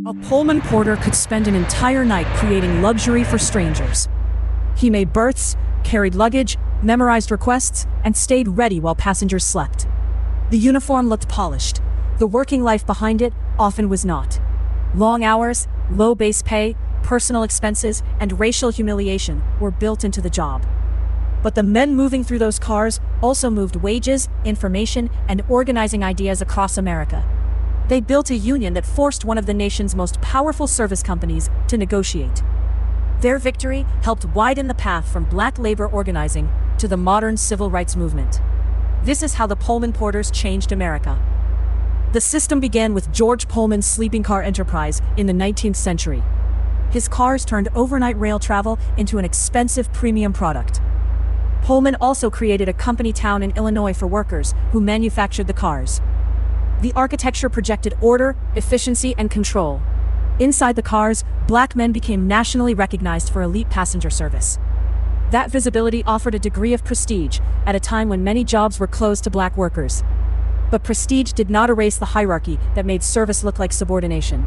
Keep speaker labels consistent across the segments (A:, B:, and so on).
A: A Pullman porter could spend an entire night creating luxury for strangers. He made berths, carried luggage, memorized requests, and stayed ready while passengers slept. The uniform looked polished. The working life behind it often was not. Long hours, low base pay, personal expenses, and racial humiliation were built into the job. But the men moving through those cars also moved wages, information, and organizing ideas across America. They built a union that forced one of the nation's most powerful service companies to negotiate. Their victory helped widen the path from black labor organizing to the modern civil rights movement. This is how the Pullman porters changed America. The system began with George Pullman's sleeping car enterprise in the 19th century. His cars turned overnight rail travel into an expensive premium product. Pullman also created a company town in Illinois for workers who manufactured the cars. The architecture projected order, efficiency, and control. Inside the cars, black men became nationally recognized for elite passenger service. That visibility offered a degree of prestige at a time when many jobs were closed to black workers. But prestige did not erase the hierarchy that made service look like subordination.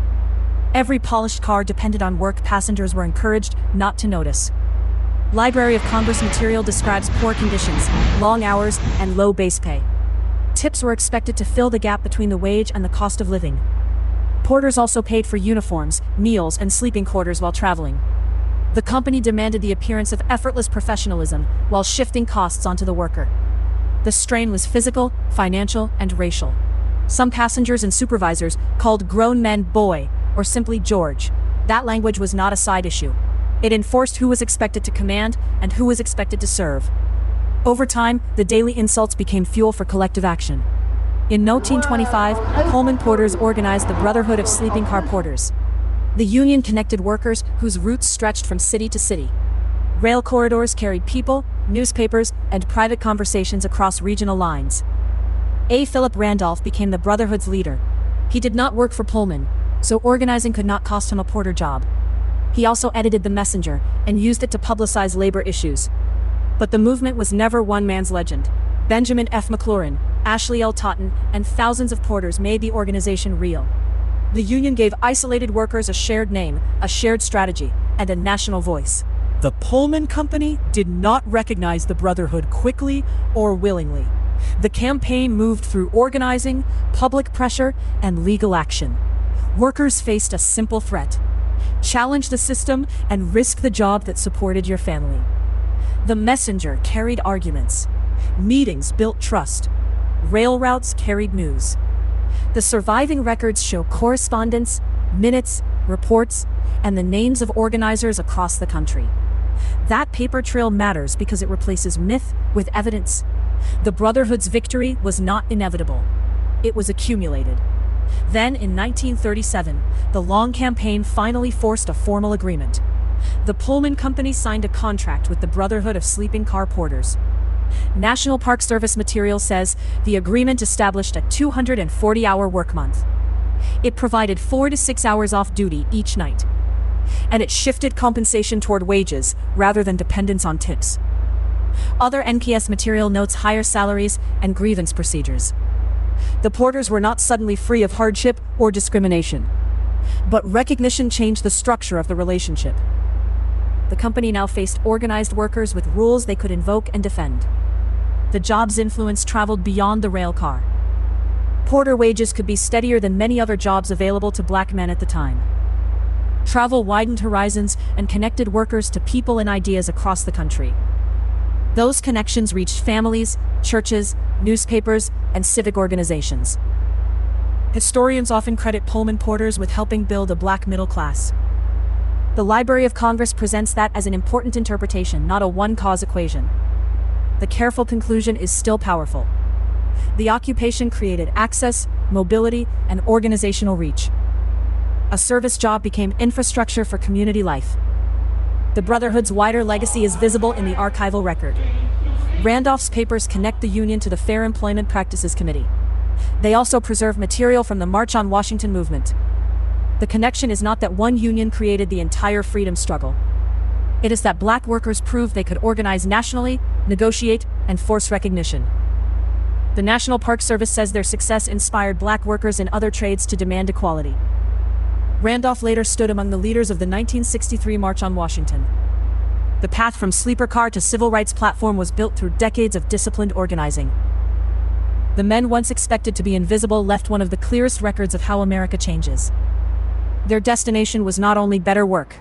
A: Every polished car depended on work passengers were encouraged not to notice. Library of Congress material describes poor conditions, long hours, and low base pay. Tips were expected to fill the gap between the wage and the cost of living. Porters also paid for uniforms, meals, and sleeping quarters while traveling. The company demanded the appearance of effortless professionalism while shifting costs onto the worker. The strain was physical, financial, and racial. Some passengers and supervisors called grown men boy, or simply George. That language was not a side issue. It enforced who was expected to command and who was expected to serve. Over time, the daily insults became fuel for collective action. In 1925, Pullman porters organized the Brotherhood of Sleeping Car Porters. The union connected workers whose roots stretched from city to city. Rail corridors carried people, newspapers, and private conversations across regional lines. A. Philip Randolph became the Brotherhood's leader. He did not work for Pullman, so organizing could not cost him a porter job. He also edited The Messenger and used it to publicize labor issues. But the movement was never one man's legend. Benjamin F. McLaurin, Ashley L. Totten, and thousands of porters made the organization real. The union gave isolated workers a shared name, a shared strategy, and a national voice. The Pullman Company did not recognize the Brotherhood quickly or willingly. The campaign moved through organizing, public pressure, and legal action. Workers faced a simple threat: challenge the system and risk the job that supported your family. The Messenger carried arguments. Meetings built trust. Rail routes carried news. The surviving records show correspondence, minutes, reports, and the names of organizers across the country. That paper trail matters because it replaces myth with evidence. The Brotherhood's victory was not inevitable. It was accumulated. Then, in 1937, the long campaign finally forced a formal agreement. The Pullman Company signed a contract with the Brotherhood of Sleeping Car Porters. National Park Service material says the agreement established a 240-hour work month. It provided 4 to 6 hours off duty each night. And it shifted compensation toward wages rather than dependence on tips. Other NPS material notes higher salaries and grievance procedures. The porters were not suddenly free of hardship or discrimination. But recognition changed the structure of the relationship. The company now faced organized workers with rules they could invoke and defend. The job's influence traveled beyond the rail car. Porter wages could be steadier than many other jobs available to black men at the time. Travel widened horizons and connected workers to people and ideas across the country. Those connections reached families, churches, newspapers, and civic organizations. Historians often credit Pullman porters with helping build a black middle class. The Library of Congress presents that as an important interpretation, not a one-cause equation. The careful conclusion is still powerful. The occupation created access, mobility, and organizational reach. A service job became infrastructure for community life. The Brotherhood's wider legacy is visible in the archival record. Randolph's papers connect the union to the Fair Employment Practices Committee. They also preserve material from the March on Washington movement. The connection is not that one union created the entire freedom struggle. It is that black workers proved they could organize nationally, negotiate, and force recognition. The National Park Service says their success inspired black workers in other trades to demand equality. Randolph later stood among the leaders of the 1963 March on Washington. The path from sleeper car to civil rights platform was built through decades of disciplined organizing. The men once expected to be invisible left one of the clearest records of how America changes. Their destination was not only better work,